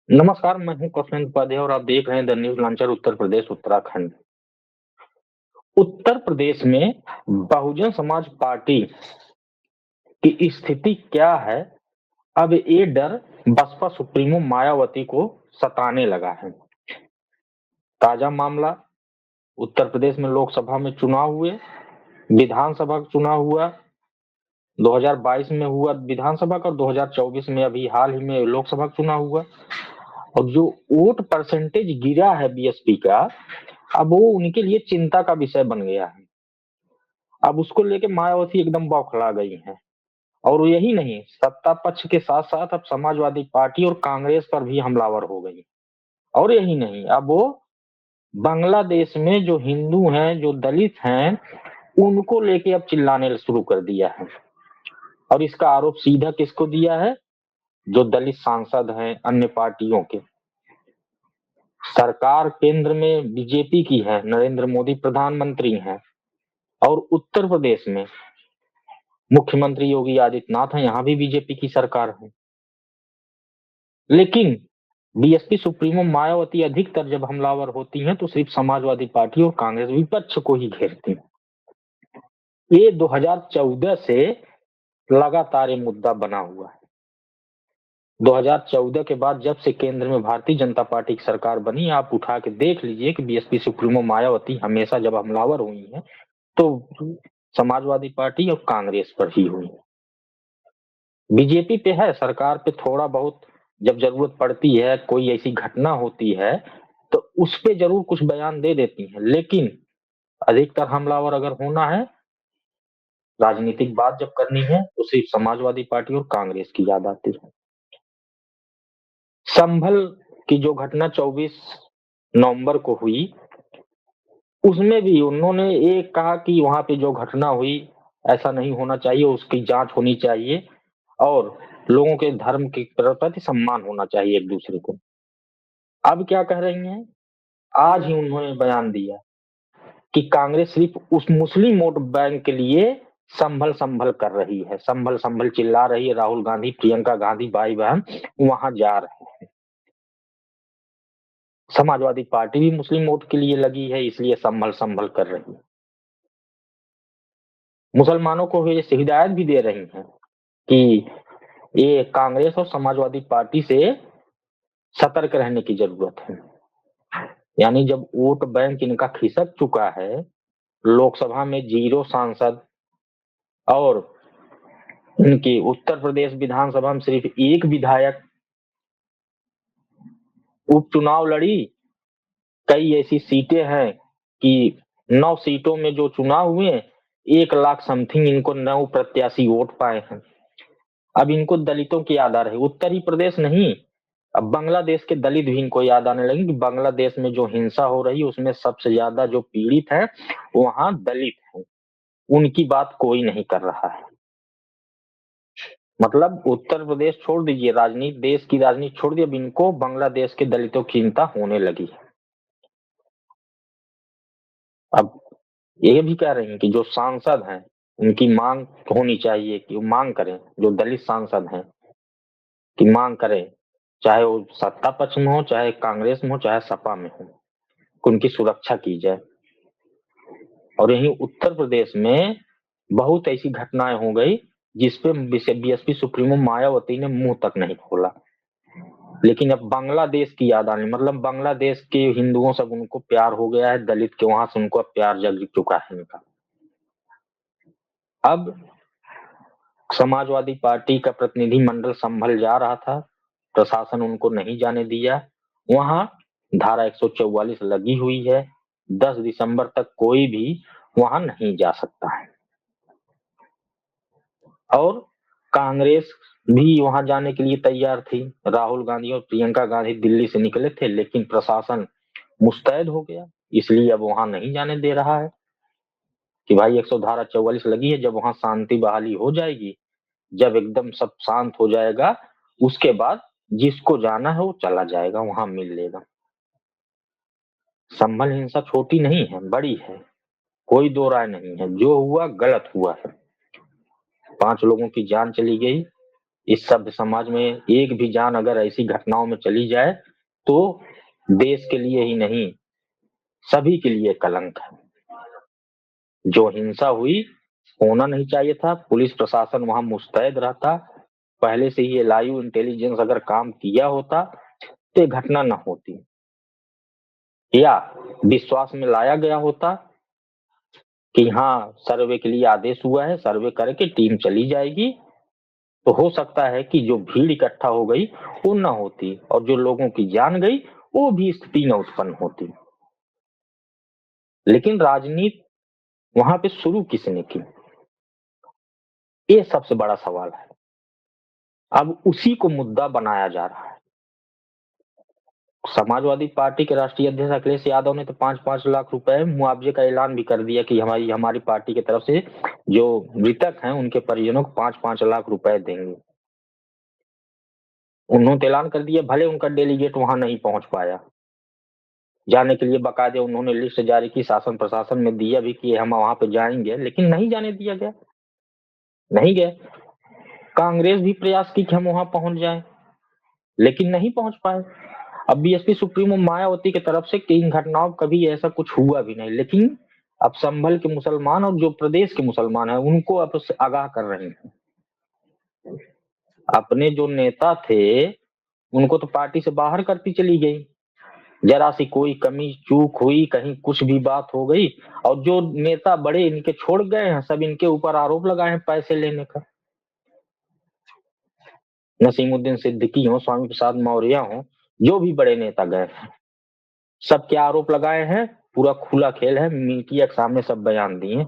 नमस्कार, मैं हूँ कौशल उपाध्याय और आप देख रहे हैं the news launcher Uttar Pradesh Uttarakhand. Uttar Pradesh में बहुजन समाज पार्टी की स्थिति क्या है? अब ये डर बसपा सुप्रीमो मायावती को सताने लगा है। ताजा मामला उत्तर प्रदेश में लोकसभा में चुनाव हुए, विधानसभा का चुनाव हुआ, 2022 में हुआ विधानसभा का और 2024 में अभी हाल ही में लोकसभा का चुनाव हुआ और जो वोट परसेंटेज गिरा है बीएसपी का, अब वो उनके लिए चिंता का विषय बन गया है। अब उसको लेके मायावती एकदम बौखला गई हैं और यही नहीं, सत्ता पक्ष के साथ साथ अब समाजवादी पार्टी और कांग्रेस पर भी हमलावर हो गई। और यही नहीं, अब वो बांग्लादेश में जो हिंदू हैं, जो दलित हैं, उनको लेके अब चिल्लाने शुरू कर दिया है। और इसका आरोप सीधा किसको दिया है? जो दलित सांसद हैं अन्य पार्टियों के। सरकार केंद्र में बीजेपी की है, नरेंद्र मोदी प्रधानमंत्री हैं और उत्तर प्रदेश में मुख्यमंत्री योगी आदित्यनाथ हैं, यहाँ भी बीजेपी की सरकार है। लेकिन बीएसपी सुप्रीमो मायावती अधिकतर जब हमलावर होती हैं तो सिर्फ समाजवादी पार्टी और कांग्रेस विपक्ष को ही घेरती हैं। ये 2014 से लगातार ये मुद्दा बना हुआ है। 2014 के बाद जब से केंद्र में भारतीय जनता पार्टी की सरकार बनी, आप उठा के देख लीजिए कि बीएसपी सुप्रीमो मायावती हमेशा जब हमलावर हुई हैं तो समाजवादी पार्टी और कांग्रेस पर ही हुई। बीजेपी पे है, सरकार पे थोड़ा बहुत जब जरूरत पड़ती है, कोई ऐसी घटना होती है तो उस पे जरूर कुछ बयान दे देती हैं, लेकिन अधिकतर हमलावर अगर होना है, राजनीतिक बात जब करनी है तो सिर्फ समाजवादी पार्टी और कांग्रेस की याद आती है। संभल की जो घटना 24 नवंबर को हुई, उसमें भी उन्होंने ये कहा कि वहां पे जो घटना हुई ऐसा नहीं होना चाहिए, उसकी जांच होनी चाहिए और लोगों के धर्म के प्रति सम्मान होना चाहिए एक दूसरे को। अब क्या कह रही हैं? आज ही उन्होंने बयान दिया कि कांग्रेस सिर्फ उस मुस्लिम वोट बैंक के लिए संभल संभल कर रही है, संभल संभल चिल्ला रही है। राहुल गांधी, प्रियंका गांधी भाई बहन वहां जा रहे हैं। समाजवादी पार्टी भी मुस्लिम वोट के लिए लगी है, इसलिए संभल संभल कर रही है। मुसलमानों को ये हिदायत भी दे रही हैं कि ये कांग्रेस और समाजवादी पार्टी से सतर्क रहने की जरूरत है। यानी जब वोट बैंक इनका खिसक चुका है, लोकसभा में 0 सांसद और इनकी उत्तर प्रदेश विधानसभा में सिर्फ 1 विधायक, उपचुनाव लड़ी, कई ऐसी सीटें हैं कि 9 सीटों में जो चुनाव हुए, 1 लाख समथिंग इनको 9 प्रत्याशी वोट पाए हैं। अब इनको दलितों की याद आ रही, उत्तर ही प्रदेश नहीं, अब बांग्लादेश के दलित भी इनको याद आने लगे कि बांग्लादेश में जो हिंसा हो रही है उसमें सबसे ज्यादा जो पीड़ित है वहां दलित है, उनकी बात कोई नहीं कर रहा है। मतलब उत्तर प्रदेश छोड़ दीजिए, राजनीति, देश की राजनीति छोड़ दी, अब इनको बांग्लादेश के दलितों की चिंता होने लगी है। अब ये भी कह रही हैं कि जो सांसद हैं उनकी मांग होनी चाहिए कि वो मांग करें, जो दलित सांसद हैं कि मांग करें, चाहे वो सत्ता पक्ष में हो, चाहे कांग्रेस में हो, चाहे सपा में हो, उनकी सुरक्षा की जाए। और यही उत्तर प्रदेश में बहुत ऐसी घटनाएं हो गई जिसपे बीएसपी सुप्रीमो मायावती ने मुंह तक नहीं खोला। लेकिन अब बांग्लादेश की याद आनी, मतलब बांग्लादेश के हिंदुओं से उनको प्यार हो गया है, दलित के वहां से उनको अब प्यार जग चुका है इनका। अब समाजवादी पार्टी का प्रतिनिधि मंडल संभल जा रहा था, प्रशासन उनको नहीं जाने दिया। वहां धारा 144 लगी हुई है, 10 दिसंबर तक कोई भी वहां नहीं जा सकता है। और कांग्रेस भी वहां जाने के लिए तैयार थी, राहुल गांधी और प्रियंका गांधी दिल्ली से निकले थे, लेकिन प्रशासन मुस्तैद हो गया, इसलिए अब वहां नहीं जाने दे रहा है कि भाई 100 धारा 44 लगी है, जब वहां शांति बहाली हो जाएगी, जब एकदम सब शांत हो जाएगा, उसके बाद जिसको जाना है वो चला जाएगा, वहां मिल लेगा। संभल हिंसा छोटी नहीं है, बड़ी है, कोई दो राय नहीं है। जो हुआ गलत हुआ है, 5 लोगों की जान चली गई, इस सभ्य समाज में एक भी जान अगर ऐसी घटनाओं में चली जाए तो देश के लिए ही नहीं, सभी के लिए कलंक है। जो हिंसा हुई, होना नहीं चाहिए था। पुलिस प्रशासन वहां मुस्तैद रहता, पहले से ही लाइव इंटेलिजेंस अगर काम किया होता तो ये घटना न होती, या विश्वास में लाया गया होता कि हाँ सर्वे के लिए आदेश हुआ है, सर्वे करके टीम चली जाएगी, तो हो सकता है कि जो भीड़ इकट्ठा हो गई वो न होती, और जो लोगों की जान गई वो भी स्थिति न उत्पन्न होती। लेकिन राजनीति वहां पे शुरू किसने की, ये सबसे बड़ा सवाल है। अब उसी को मुद्दा बनाया जा रहा है। समाजवादी पार्टी के राष्ट्रीय अध्यक्ष अखिलेश यादव ने तो 5-5 लाख रुपए मुआवजे का ऐलान भी कर दिया कि हमारी हमारी पार्टी की तरफ से जो मृतक हैं उनके परिजनों को 5-5 लाख रुपए देंगे। उन्होंने तो ऐलान कर दिया, भले उनका डेलीगेट वहां नहीं पहुंच पाया, जाने के लिए बकायदे उन्होंने लिस्ट जारी की, शासन प्रशासन में दिया भी कि हम वहां पे जाएंगे, लेकिन नहीं जाने दिया गया, नहीं गए। कांग्रेस भी प्रयास की कि हम वहां पहुंच जाएं, लेकिन नहीं पहुंच पाए। अब बीएसपी सुप्रीमो मायावती की तरफ से इन घटनाओं कभी ऐसा कुछ हुआ भी नहीं, लेकिन अब संभल के मुसलमान और जो प्रदेश के मुसलमान हैं उनको अब उससे आगाह कर रहे हैं। अपने जो नेता थे उनको तो पार्टी से बाहर करती चली गई, जरा सी कोई कमी चूक हुई, कहीं कुछ भी बात हो गई, और जो नेता बड़े इनके छोड़ गए हैं सब इनके ऊपर आरोप लगाए हैं पैसे लेने का। नसीमुद्दीन सिद्दीकी हो, स्वामी प्रसाद मौर्य हो, जो भी बड़े नेता गए हैं, सब क्या आरोप लगाए हैं, पूरा खुला खेल है, मीडिया के सामने सब बयान दिए।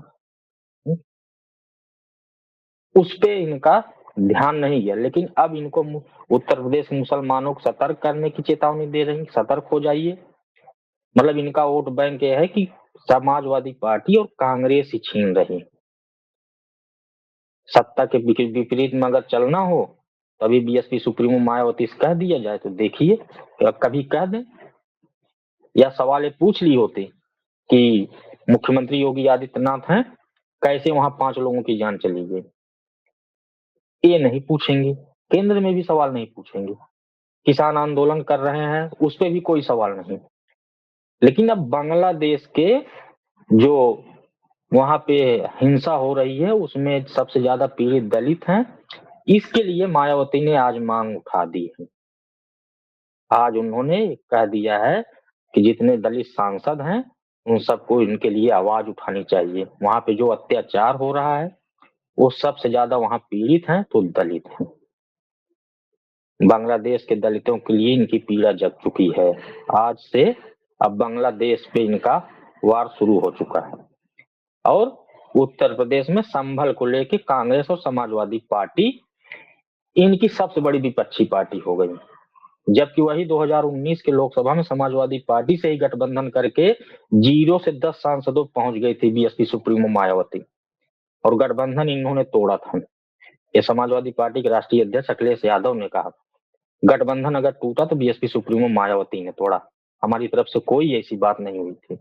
उस पे इनका ध्यान नहीं गया, लेकिन अब इनको उत्तर प्रदेश के मुसलमानों को सतर्क करने की चेतावनी दे रही, सतर्क हो जाइए। मतलब इनका वोट बैंक ये है कि समाजवादी पार्टी और कांग्रेस ही छीन रही, सत्ता के विपरीत में अगर चलना हो तभी बीएसपी सुप्रीमो मायावती से कह दिया जाए, तो देखिए कभी कह दें, या सवाल ये पूछ ली होती कि मुख्यमंत्री योगी आदित्यनाथ हैं, कैसे वहां 5 लोगों की जान चली गई, ये नहीं पूछेंगे। केंद्र में भी सवाल नहीं पूछेंगे। किसान आंदोलन कर रहे हैं उस पर भी कोई सवाल नहीं। लेकिन अब बांग्लादेश के जो वहां पे हिंसा हो रही है उसमें सबसे ज्यादा पीड़ित दलित हैं, इसके लिए मायावती ने आज मांग उठा दी है। आज उन्होंने कह दिया है कि जितने दलित सांसद हैं उन सबको इनके लिए आवाज उठानी चाहिए। वहां पे जो अत्याचार हो रहा है वो सबसे ज्यादा वहां पीड़ित हैं तो दलित हैं। बांग्लादेश के दलितों के लिए इनकी पीड़ा जग चुकी है। आज से अब बांग्लादेश पे इनका वार शुरू हो चुका है, और उत्तर प्रदेश में संभल को लेके कांग्रेस और समाजवादी पार्टी इनकी सबसे बड़ी विपक्षी पार्टी हो गई। जबकि वही 2019 के लोकसभा में समाजवादी पार्टी से ही गठबंधन करके 0 से 10 सांसदों पहुंच गई थी बीएसपी सुप्रीमो मायावती, और गठबंधन इन्होंने तोड़ा था। ये समाजवादी पार्टी के राष्ट्रीय अध्यक्ष अखिलेश यादव ने कहा, गठबंधन अगर टूटा तो बीएसपी सुप्रीमो मायावती ने तोड़ा, हमारी तरफ से कोई ऐसी बात नहीं हुई थी।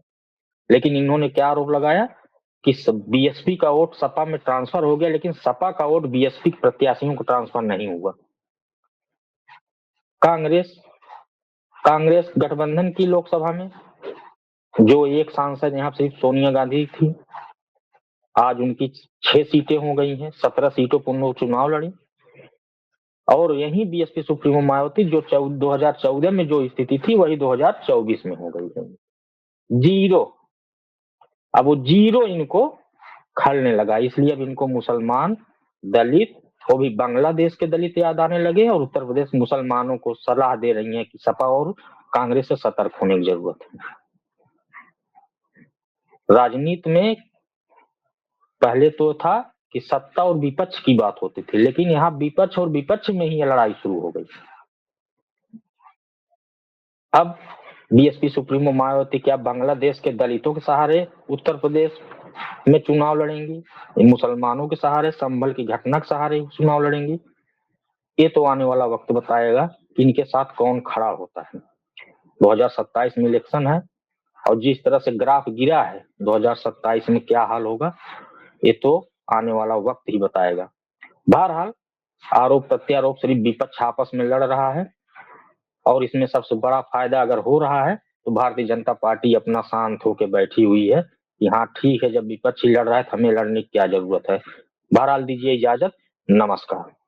लेकिन इन्होंने क्या आरोप लगाया कि बीएसपी का वोट सपा में ट्रांसफर हो गया, लेकिन सपा का वोट बीएसपी प्रत्याशियों को ट्रांसफर नहीं हुआ। कांग्रेस कांग्रेस गठबंधन की लोकसभा में जो एक सांसद यहाँ सिर्फ सोनिया गांधी थी, आज उनकी 6 सीटें हो गई हैं, 17 सीटों पर उन्होंने चुनाव लड़ी। और यही बीएसपी सुप्रीमो मायावती जो 2014 में जो स्थिति थी वही 2024 में हो गई है, 0। अब वो 0 इनको खलने लगा, इसलिए अब इनको मुसलमान दलित, वो भी बांग्लादेश के दलित याद आने लगे, और उत्तर प्रदेश मुसलमानों को सलाह दे रही है कि सपा और कांग्रेस से सतर्क होने की जरूरत है। राजनीति में पहले तो था कि सत्ता और विपक्ष की बात होती थी, लेकिन यहाँ विपक्ष और विपक्ष में ही लड़ाई शुरू हो गई। अब बीएसपी सुप्रीमो मायावती क्या बांग्लादेश के दलितों के सहारे उत्तर प्रदेश में चुनाव लड़ेंगी, मुसलमानों के सहारे, संभल की घटना के सहारे चुनाव लड़ेंगी? ये तो आने वाला वक्त बताएगा कि इनके साथ कौन खड़ा होता है। 2027 में इलेक्शन है, और जिस तरह से ग्राफ गिरा है 2027 में क्या हाल होगा ये तो आने वाला वक्त ही बताएगा। बहरहाल आरोप प्रत्यारोप सिर्फ विपक्ष आपस में लड़ रहा है और इसमें सबसे बड़ा फायदा अगर हो रहा है तो भारतीय जनता पार्टी अपना शांत होकर बैठी हुई है कि हाँ ठीक है, जब विपक्ष ही लड़ रहा है तो हमें लड़ने की क्या जरूरत है। बहरहाल दीजिए इजाजत, नमस्कार।